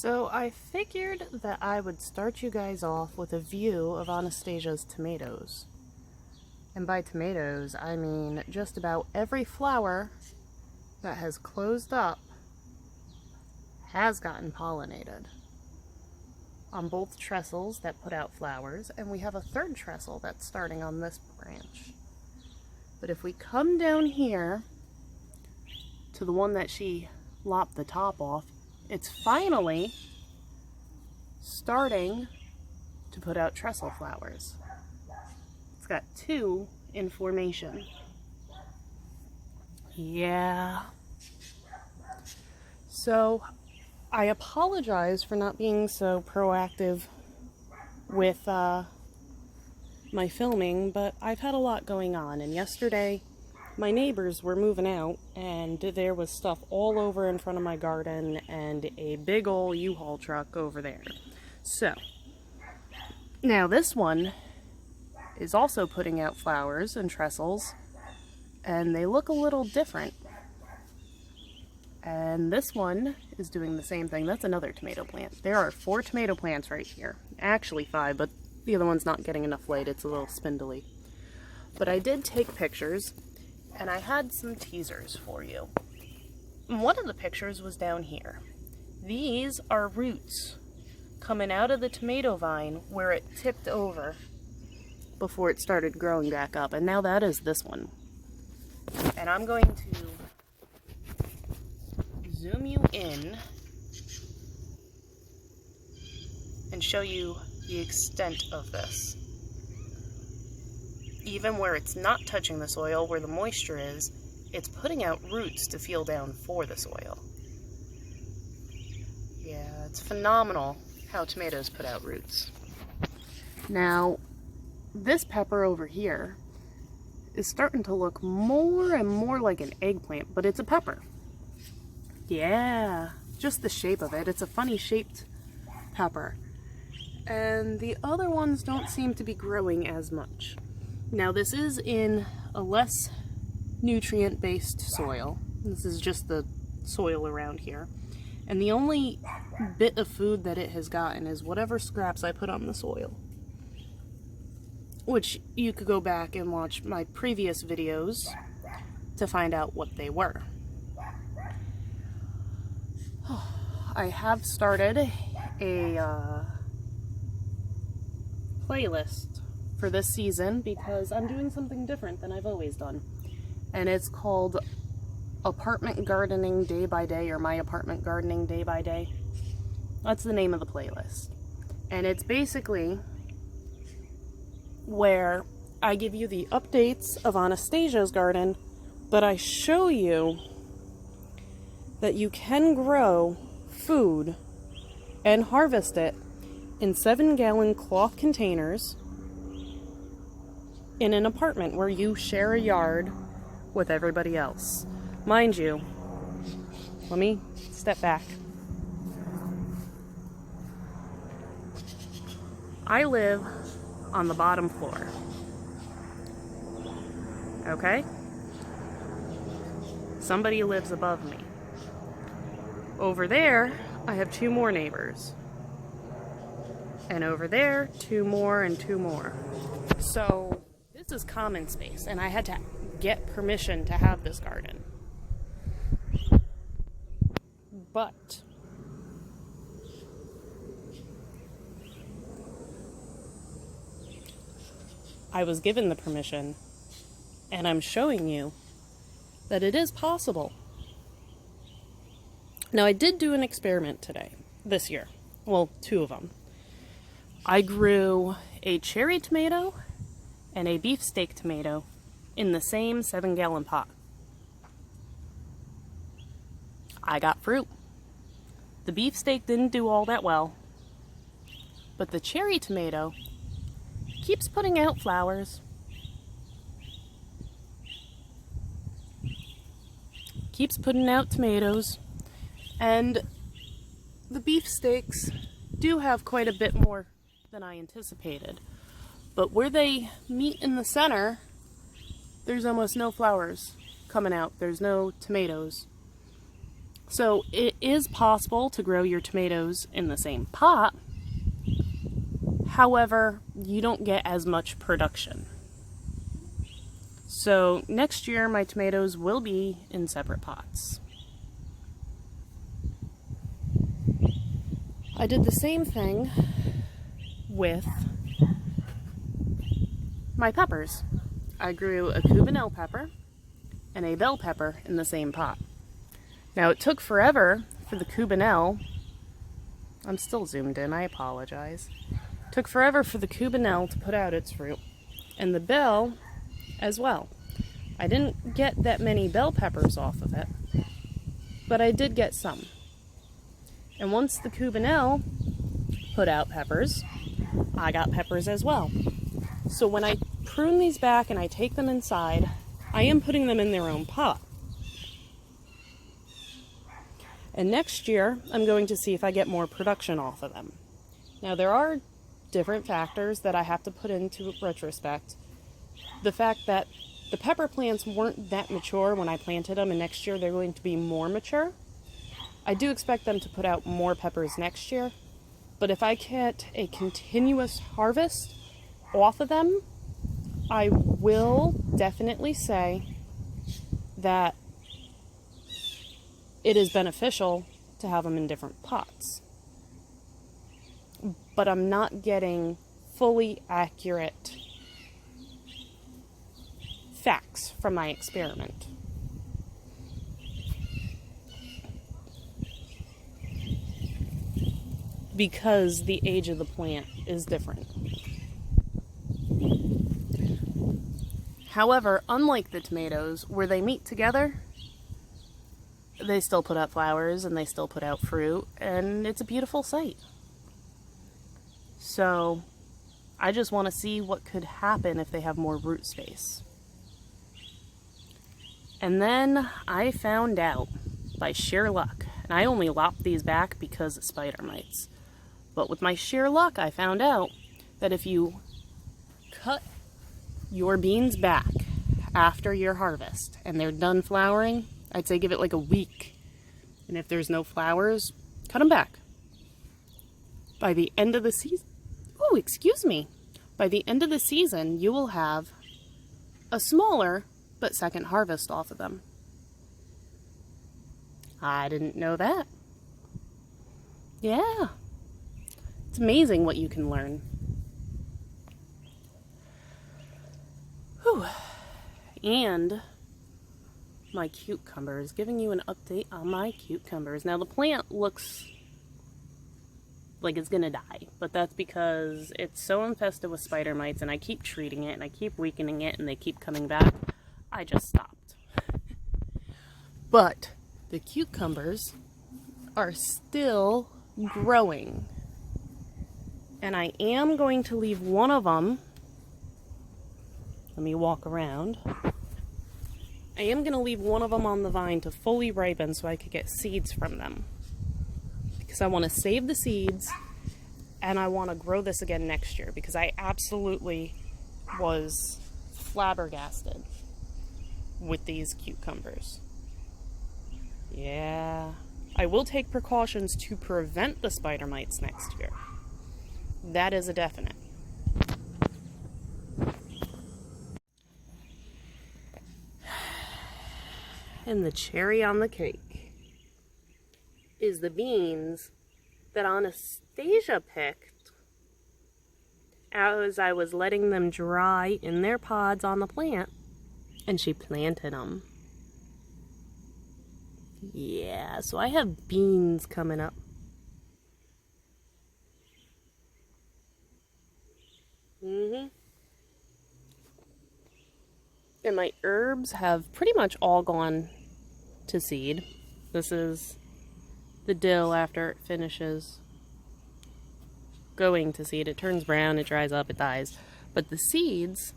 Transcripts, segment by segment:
So I figured that I would start you guys off with a view of Anastasia's tomatoes. And by tomatoes, I mean just about every flower that has closed up has gotten pollinated. On both trestles that put out flowers, and we have a third trestle that's starting on this branch. But if we come down here to the one that she lopped the top off, it's finally starting to put out trestle flowers. It's got two in formation. Yeah. So I apologize for not being so proactive with my filming, but I've had a lot going on, and yesterday my neighbors were moving out and there was stuff all over in front of my garden and a big old U-Haul truck over there. So now this one is also putting out flowers and trestles, and they look a little different. And this one is doing the same thing. That's another tomato plant. There are 4 tomato plants right here. Actually 5, but the other one's not getting enough light. It's a little spindly. But I did take pictures, and I had some teasers for you. One of the pictures was down here. These are roots coming out of the tomato vine where it tipped over before it started growing back up. And now that is this one. And I'm going to zoom you in and show you the extent of this. Even where it's not touching the soil, where the moisture is, it's putting out roots to feel down for the soil. Yeah, it's phenomenal how tomatoes put out roots. Now, this pepper over here is starting to look more and more like an eggplant, but it's a pepper. Yeah, just the shape of it. It's a funny shaped pepper. And the other ones don't seem to be growing as much. Now this is in a less nutrient-based soil. This is just the soil around here. And the only bit of food that it has gotten is whatever scraps I put on the soil. Which you could go back and watch my previous videos to find out what they were. I have started a playlist for this season because I'm doing something different than I've always done. And it's called Apartment Gardening Day by Day, or My Apartment Gardening Day by Day. That's the name of the playlist. And it's basically where I give you the updates of Anastasia's garden, but I show you that you can grow food and harvest it in 7-gallon cloth containers in an apartment where you share a yard with everybody else. Mind you, let me step back. I live on the bottom floor. Okay? Somebody lives above me. Over there, I have 2 more neighbors. And over there, 2 more and 2 more. So this is common space, and I had to get permission to have this garden. But I was given the permission, and I'm showing you that it is possible. Now, I did do an experiment this year. Well, 2 of them. I grew a cherry tomato and a beefsteak tomato in the same 7-gallon pot. I got fruit. The beefsteak didn't do all that well, but the cherry tomato keeps putting out flowers. Keeps putting out tomatoes. And the beefsteaks do have quite a bit more than I anticipated. But where they meet in the center, there's almost no flowers coming out. There's no tomatoes. So it is possible to grow your tomatoes in the same pot. However, you don't get as much production. So next year my tomatoes will be in separate pots. I did the same thing with my peppers. I grew a Cubanelle pepper and a bell pepper in the same pot. Now it took forever for the Cubanelle, I'm still zoomed in, I apologize. It took forever for the Cubanelle to put out its fruit, and the bell as well. I didn't get that many bell peppers off of it, but I did get some. And once the Cubanelle put out peppers, I got peppers as well. So when I prune these back and I take them inside, I am putting them in their own pot. And next year, I'm going to see if I get more production off of them. Now, there are different factors that I have to put into retrospect. The fact that the pepper plants weren't that mature when I planted them, and next year they're going to be more mature. I do expect them to put out more peppers next year, but if I get a continuous harvest off of them, I will definitely say that it is beneficial to have them in different pots. But I'm not getting fully accurate facts from my experiment. Because the age of the plant is different. However, unlike the tomatoes, where they meet together, they still put out flowers and they still put out fruit, and it's a beautiful sight. So, I just want to see what could happen if they have more root space. And then I found out, by sheer luck, and I only lopped these back because of spider mites, but with my sheer luck I found out that if you cut your beans back after your harvest and they're done flowering, I'd say give it like a week. And if there's no flowers, cut them back. By the end of the season, by the end of the season, you will have a smaller but second harvest off of them. I didn't know that. Yeah. It's amazing what you can learn. Whew. And my cucumbers, giving you an update on my cucumbers. Now the plant looks like it's gonna die, but that's because it's so infested with spider mites, and I keep treating it and I keep weakening it and they keep coming back. I just stopped. But the cucumbers are still growing, and I am going to leave one of them. Let me walk around. I am going to leave one of them on the vine to fully ripen so I could get seeds from them. Because I want to save the seeds, and I want to grow this again next year, because I absolutely was flabbergasted with these cucumbers. Yeah. I will take precautions to prevent the spider mites next year. That is a definite. And the cherry on the cake is the beans that Anastasia picked as I was letting them dry in their pods on the plant, and she planted them. Yeah, so I have beans coming up. And my herbs have pretty much all gone to seed. This is the dill after it finishes going to seed. It turns brown, it dries up, it dies. But the seeds,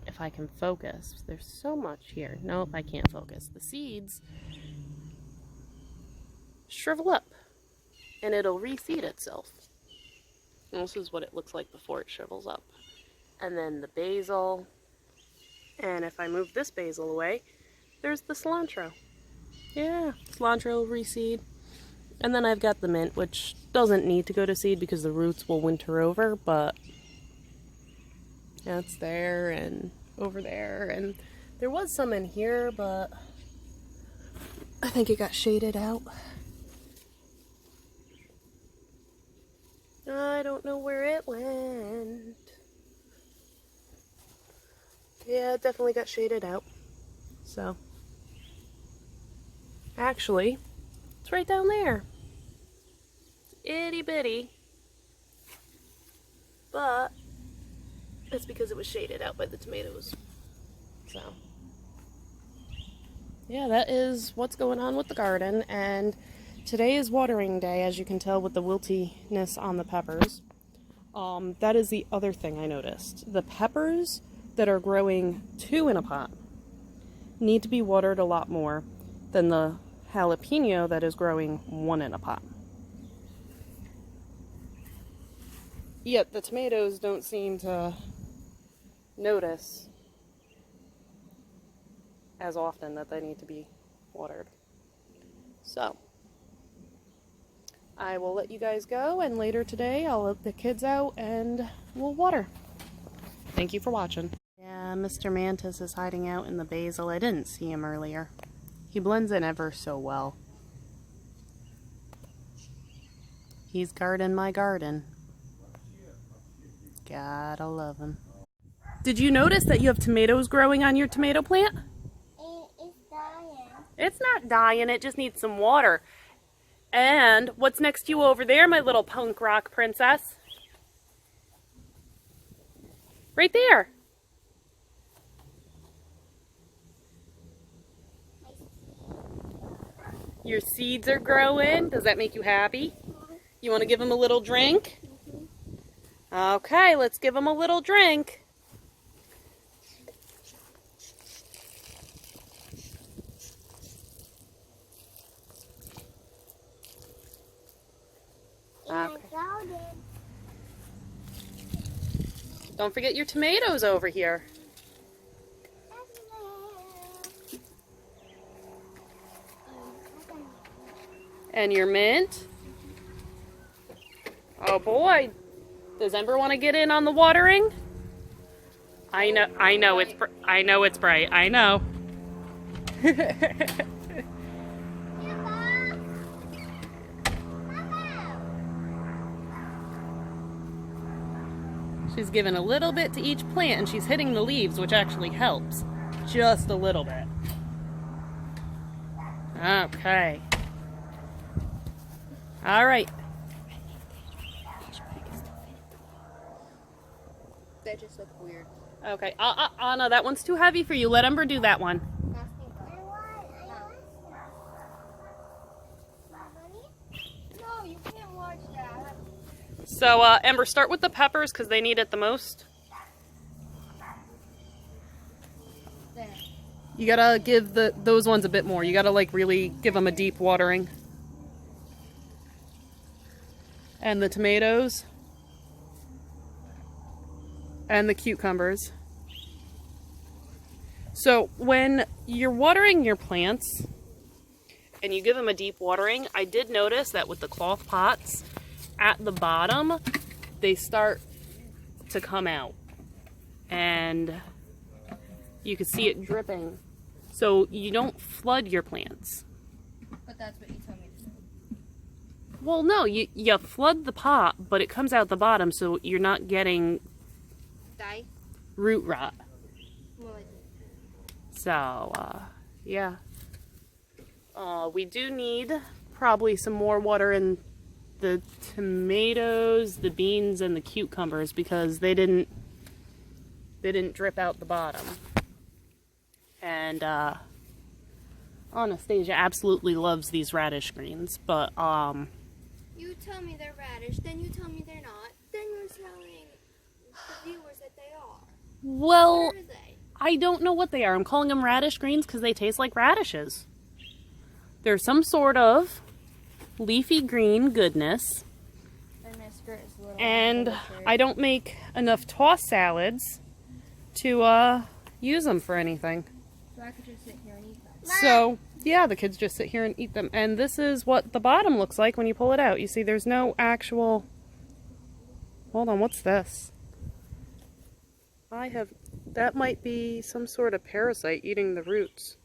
if I can focus, there's so much here. Nope, I can't focus. The seeds shrivel up and it'll reseed itself. And this is what it looks like before it shrivels up. And then the basil, and if I move this basil away, there's the cilantro. Yeah, cilantro reseed. And then I've got the mint, which doesn't need to go to seed because the roots will winter over, but yeah, it's there and over there. And there was some in here, but I think it got shaded out. I don't know where it went. Yeah, it definitely got shaded out. So, actually, it's right down there. It's itty bitty. But it's because it was shaded out by the tomatoes. So, yeah, that is what's going on with the garden. And today is watering day, as you can tell with the wiltiness on the peppers. That is the other thing I noticed. The peppers that are growing 2 in a pot need to be watered a lot more than the jalapeno that is growing 1 in a pot. Yet the tomatoes don't seem to notice as often that they need to be watered. So, I will let you guys go, and later today I'll let the kids out and we'll water. Thank you for watching. Yeah, Mr. Mantis is hiding out in the basil. I didn't see him earlier. He blends in ever so well. He's guarding my garden. Gotta love him. Did you notice that you have tomatoes growing on your tomato plant? It's dying. It's not dying, it just needs some water. And what's next to you over there, my little punk rock princess? Right there. Your seeds are growing. Does that make you happy? You want to give them a little drink? Okay, let's give them a little drink. Okay. Don't forget your tomatoes over here. And your mint. Oh boy, does Ember want to get in on the watering? I know it's bright. I know. She's giving a little bit to each plant, and she's hitting the leaves, which actually helps. Just a little bit. Okay. All right. That just looked weird. Okay. Anna, that one's too heavy for you. Let Ember do that one. No, you can't watch that. So, Ember, start with the peppers because they need it the most. There. You gotta give those ones a bit more. You gotta like really give them a deep watering. And the tomatoes. And the cucumbers. So when you're watering your plants and you give them a deep watering, I did notice that with the cloth pots at the bottom, they start to come out. And you can see it dripping. So you don't flood your plants. But that's what you told me to do. Well, no, you flood the pot, but it comes out the bottom, so you're not getting Die? root rot. More like So, yeah. We do need probably some more water in the tomatoes, the beans, and the cucumbers because they didn't drip out the bottom. And Anastasia absolutely loves these radish greens, but you tell me they're radish, then you tell me they're not, then you're telling the viewers that they are. well, What are they? I don't know what they are. I'm calling them radish greens because they taste like radishes. They're some sort of leafy green goodness. And my skirt is a little And I don't make enough toss salads to use them for anything. So I could just sit here and eat them. So Yeah, the kids just sit here and eat them. And this is what the bottom looks like when you pull it out. You see there's no actual... Hold on, what's this? That might be some sort of parasite eating the roots.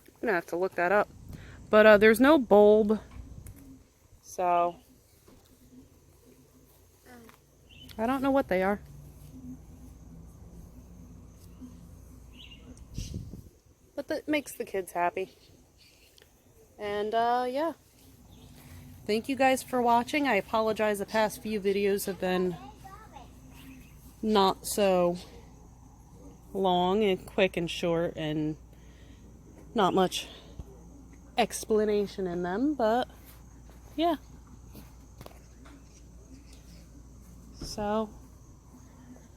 I'm gonna have to look that up. But there's no bulb, so I don't know what they are. But that makes the kids happy. And yeah. Thank you guys for watching. I apologize, the past few videos have been not so long and quick and short and not much explanation in them, but yeah. So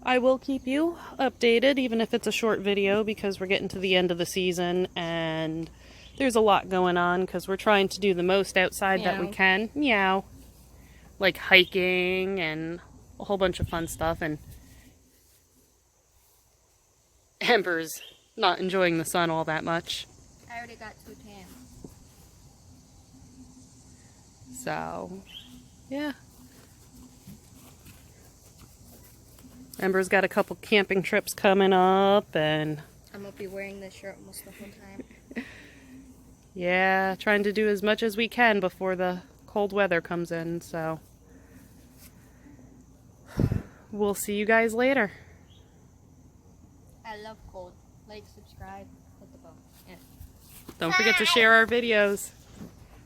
I will keep you updated, even if it's a short video, because we're getting to the end of the season and there's a lot going on because we're trying to do the most outside that we can. Meow. Like hiking and a whole bunch of fun stuff, and Amber's not enjoying the sun all that much. I already got 2 tans. So, yeah. Amber's got a couple camping trips coming up, and I'm gonna be wearing this shirt almost the whole time. yeah, trying to do as much as we can before the cold weather comes in, so we'll see you guys later. I love cold. Like, subscribe, hit the bell. Yeah. Don't forget to share our videos.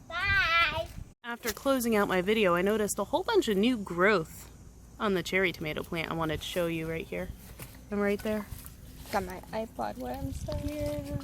Bye! After closing out my video, I noticed a whole bunch of new growth on the cherry tomato plant. I wanted to show you right here. I'm right there. Got my iPod where I'm standing. Yeah.